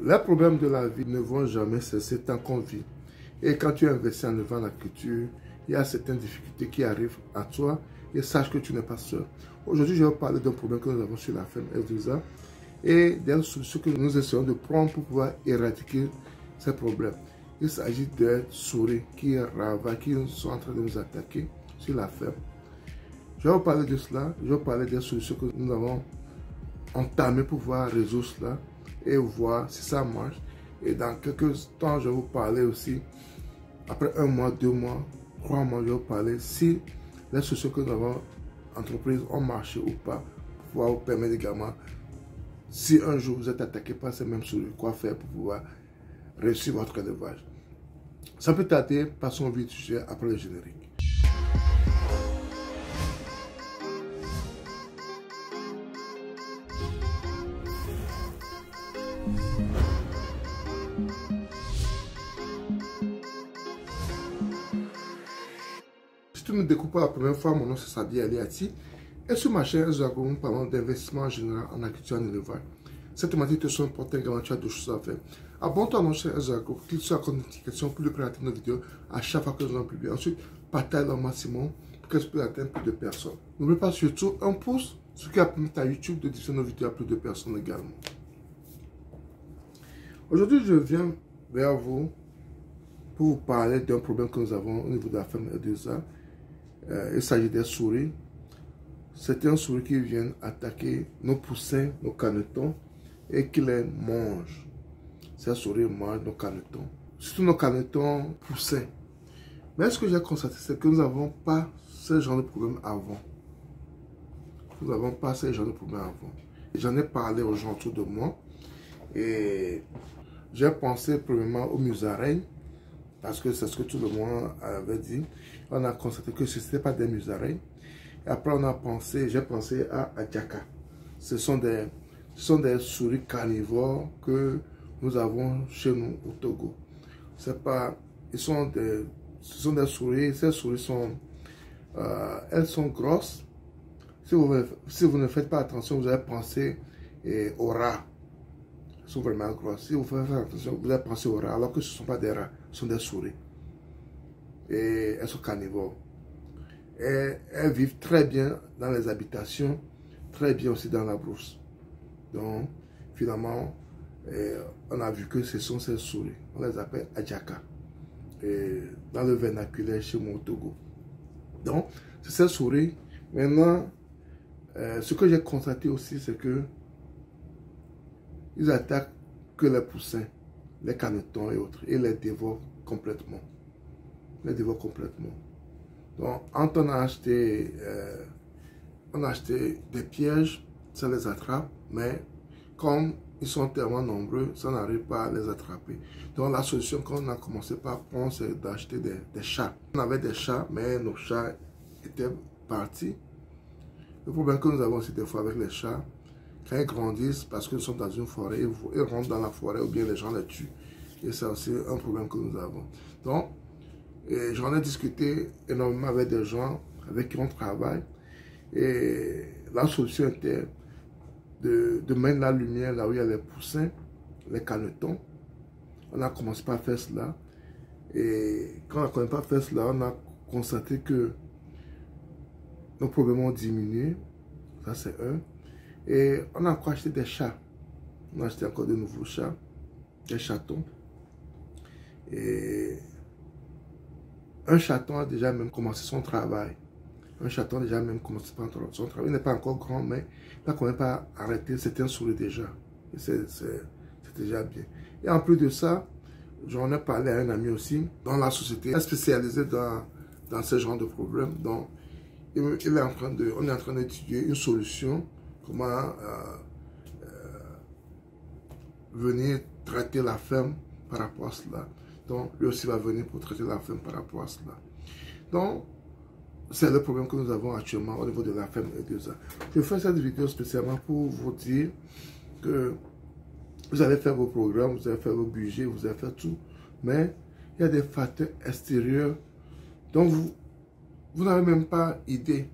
Les problèmes de la vie ne vont jamais cesser tant qu'on vit. Et quand tu investis en élevant la culture, il y a certaines difficultés qui arrivent à toi et sache que tu n'es pas seul. Aujourd'hui, je vais parler d'un problème que nous avons sur la ferme Eldusa et des solutions que nous essayons de prendre pour pouvoir éradiquer ces problèmes. Il s'agit des souris qui ravagent, qui sont en train de nous attaquer sur la ferme. Je vais vous parler de cela, je vais vous parler des solutions que nous avons entamées pour pouvoir résoudre cela et voir si ça marche. Et dans quelques temps, je vais vous parler aussi, après 1 mois, 2 mois, 3 mois, je vais vous parler si les solutions que nous avons entreprises ont marché ou pas, pour pouvoir vous permettre également, si un jour vous êtes attaqué par ces mêmes souris, quoi faire pour pouvoir réussir votre élevage. Sans plus tarder, passons au vif du sujet après le générique. Si tu me découvres pour la première fois, mon nom c'est Sadi Aliati. Et sur ma chaîne, nous parlons d'investissement en général en agriculture et en élevage. Cette thématique te sont importantes quand tu as 2 choses à faire. Abonne-toi à notre chaîne Ezago, clique sur la notification pour ne pas rater nos vidéos à chaque fois que nous en publions. Ensuite, partage au maximum pour que je puisse atteindre plus de personnes. N'oublie pas surtout un pouce, ce qui va permettre à YouTube de diffuser nos vidéos à plus de personnes également. Aujourd'hui, je viens vers vous pour vous parler d'un problème que nous avons au niveau de la ferme Eldusa. Il s'agit des souris. C'est un souris qui viennent attaquer nos poussins, nos canetons et qui les mangent. Ces souris mangent nos canetons, surtout nos canetons poussins. Mais ce que j'ai constaté, c'est que nous n'avons pas ce genre de problème avant. Nous n'avons pas ce genre de problème avant. J'en ai parlé aux gens autour de moi et j'ai pensé premièrement aux musaraignes parce que c'est ce que tout le monde avait dit. On a constaté que ce n'était pas des musaraignes. Et après, j'ai pensé à Adjaka. Ce sont des souris carnivores que nous avons chez nous au Togo. Ce sont des souris, ces souris sont, elles sont grosses. Si vous ne faites pas attention, vous allez penser aux rats. Elles sont vraiment grosses. Si vous faites attention, vous allez penser aux rats, alors que ce ne sont pas des rats, ce sont des souris. Et elles sont carnivores. Et elles vivent très bien dans les habitations, très bien aussi dans la brousse. Donc, finalement, on a vu que ce sont ces souris. On les appelle Adjaka. Dans le vernaculaire chez moi au Togo. Donc, c'est ces souris. Maintenant, ce que j'ai constaté aussi, c'est que ils attaquent que les poussins, les canetons et autres, et les dévorent complètement. Les dévorent complètement. Donc, quand on a acheté des pièges, ça les attrape, mais comme ils sont tellement nombreux, ça n'arrive pas à les attraper. Donc, la solution qu'on a commencé par prendre, c'est d'acheter des chats. On avait des chats, mais nos chats étaient partis. Le problème que nous avons aussi des fois avec les chats, quand ils grandissent, parce qu'ils sont dans une forêt, ils rentrent dans la forêt ou bien les gens les tuent. Et c'est aussi un problème que nous avons. Donc, j'en ai discuté énormément avec des gens avec qui on travaille. Et la solution était de mettre la lumière là où il y a les poussins, les canetons. On a commencé par faire cela. Et quand on a commencé par faire cela, on a constaté que nos problèmes ont diminué. Ça, c'est un. Et on a encore acheté des chats. On a acheté encore de nouveaux chats, des chatons. Et un chaton a déjà même commencé son travail. Un chaton a déjà même commencé son travail. Il n'est pas encore grand, mais il n'a quand même pas arrêté. C'était un souris déjà. Et c'est déjà bien. Et en plus de ça, j'en ai parlé à un ami aussi, dans la société, spécialisée dans ce genre de problèmes. Donc, on est en train d'étudier une solution, comment venir traiter la ferme par rapport à cela. Donc, lui aussi va venir pour traiter la ferme par rapport à cela. Donc, c'est le problème que nous avons actuellement au niveau de la ferme Eldusa. Je fais cette vidéo spécialement pour vous dire que vous allez faire vos programmes, vous allez faire vos budgets, vous allez faire tout. Mais il y a des facteurs extérieurs dont vous n'avez même pas idée.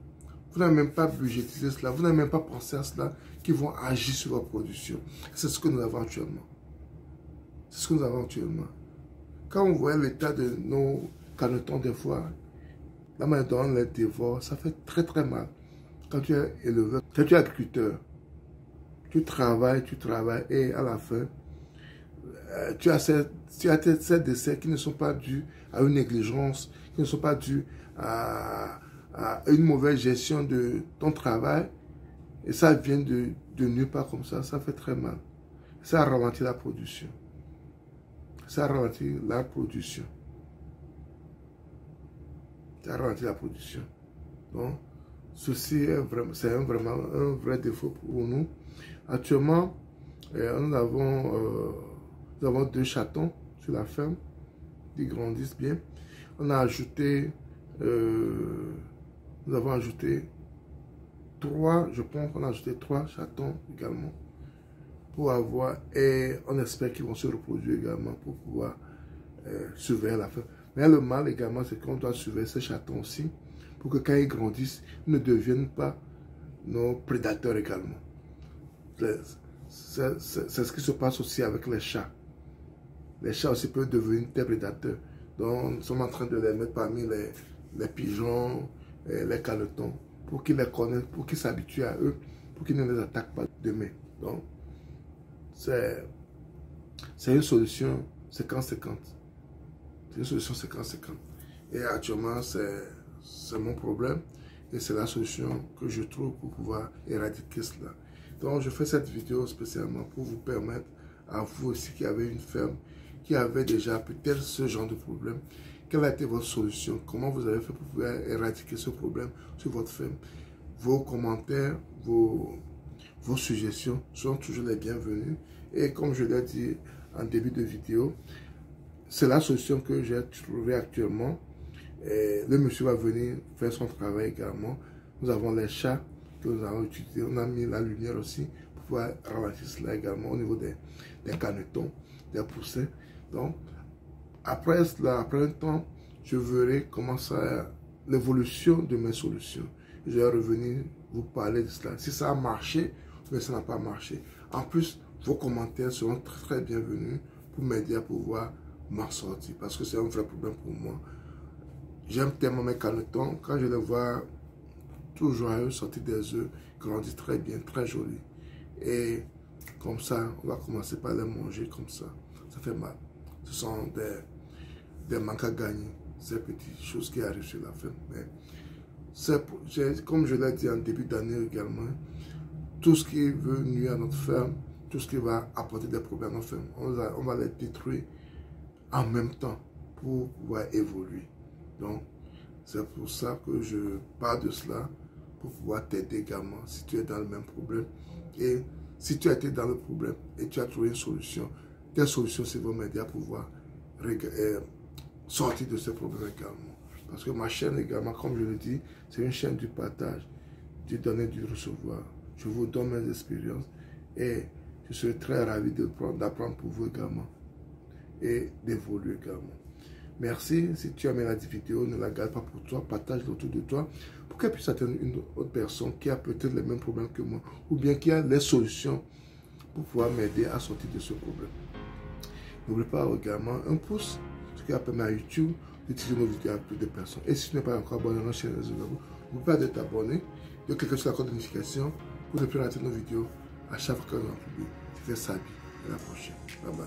Vous n'avez même pas budgétisé cela, vous n'avez même pas pensé à cela, qui vont agir sur votre production. C'est ce que nous avons actuellement. C'est ce que nous avons actuellement. Quand on voit l'état de nos canetons des fois, la manière dont on les dévore, ça fait très très mal. Quand tu es éleveur, quand tu es agriculteur, tu travailles, et à la fin, tu as ces décès qui ne sont pas dus à une négligence, qui ne sont pas dus à une mauvaise gestion de ton travail. Et ça vient de nulle part comme ça fait très mal. Ça ralentit la production. Ça ralentit la production. Ça ralentit la production. Donc, ceci est vraiment un vrai défaut pour nous. Actuellement, nous avons 2 chatons sur la ferme. Ils grandissent bien. On a ajouté, nous avons ajouté 3, je pense qu'on a ajouté 3 chatons également pour avoir, et on espère qu'ils vont se reproduire également pour pouvoir surveiller la ferme. Mais le mal également, c'est qu'on doit surveiller ces chatons aussi pour que quand ils grandissent, ils ne deviennent pas nos prédateurs également. C'est ce qui se passe aussi avec les chats. Les chats aussi peuvent devenir des prédateurs. Donc, nous sommes en train de les mettre parmi les pigeons, les canetons, pour qu'ils les connaissent, pour qu'ils s'habituent à eux, pour qu'ils ne les attaquent pas demain. Donc, c'est une solution 50-50. C'est une solution 50-50. Et actuellement, c'est mon problème. Et c'est la solution que je trouve pour pouvoir éradiquer cela. Donc, je fais cette vidéo spécialement pour vous permettre, à vous aussi qui avez une ferme, qui avait déjà peut-être ce genre de problème, quelle a été votre solution? Comment vous avez fait pour pouvoir éradiquer ce problème sur votre ferme? Vos commentaires, vos suggestions sont toujours les bienvenus. Et comme je l'ai dit en début de vidéo, c'est la solution que j'ai trouvée actuellement. Et le monsieur va venir faire son travail également. Nous avons les chats que nous avons utilisés. On a mis la lumière aussi pour pouvoir ralentir cela également au niveau des canetons, des poussins. Donc, après un temps, je verrai comment ça, l'évolution de mes solutions. Je vais revenir vous parler de cela. Si ça a marché, mais ça n'a pas marché. En plus, vos commentaires seront très, très bienvenus pour m'aider à pouvoir m'en sortir. Parce que c'est un vrai problème pour moi. J'aime tellement mes canetons. Quand je les vois tout joyeux, sortir des œufs, grandissent très bien, très jolis. Et comme ça, on va commencer par les manger comme ça. Ça fait mal. Ce sont des manques à gagner. Ces petites choses qui arrivent sur la ferme. Mais comme je l'ai dit en début d'année également, tout ce qui veut nuire à notre ferme, tout ce qui va apporter des problèmes à notre ferme, on va les détruire en même temps pour pouvoir évoluer. Donc, c'est pour ça que je parle de cela, pour pouvoir t'aider également si tu es dans le même problème. Et si tu as été dans le problème et tu as trouvé une solution, quelle solution vont m'aider à pouvoir sortir de ce problème également. Parce que ma chaîne également, comme je le dis, c'est une chaîne du partage, du donner, du recevoir. Je vous donne mes expériences et je serai très ravi d'apprendre pour vous également et d'évoluer également. Merci. Si tu as aimé la vidéo, ne la garde pas pour toi, partage-la autour de toi pour qu'elle puisse atteindre une autre personne qui a peut-être les mêmes problèmes que moi ou bien qui a les solutions pour pouvoir m'aider à sortir de ce problème. N'oublie pas également un pouce, ce qui permet à YouTube d'utiliser nos vidéos à plus de personnes. Et si tu n'es pas encore abonné à notre chaîne, n'oublie pas de t'abonner, de cliquer sur la cloche de notification pour ne plus rater nos vidéos à chaque fois que nous en publie. C'était Sabi. À la prochaine. Bye bye.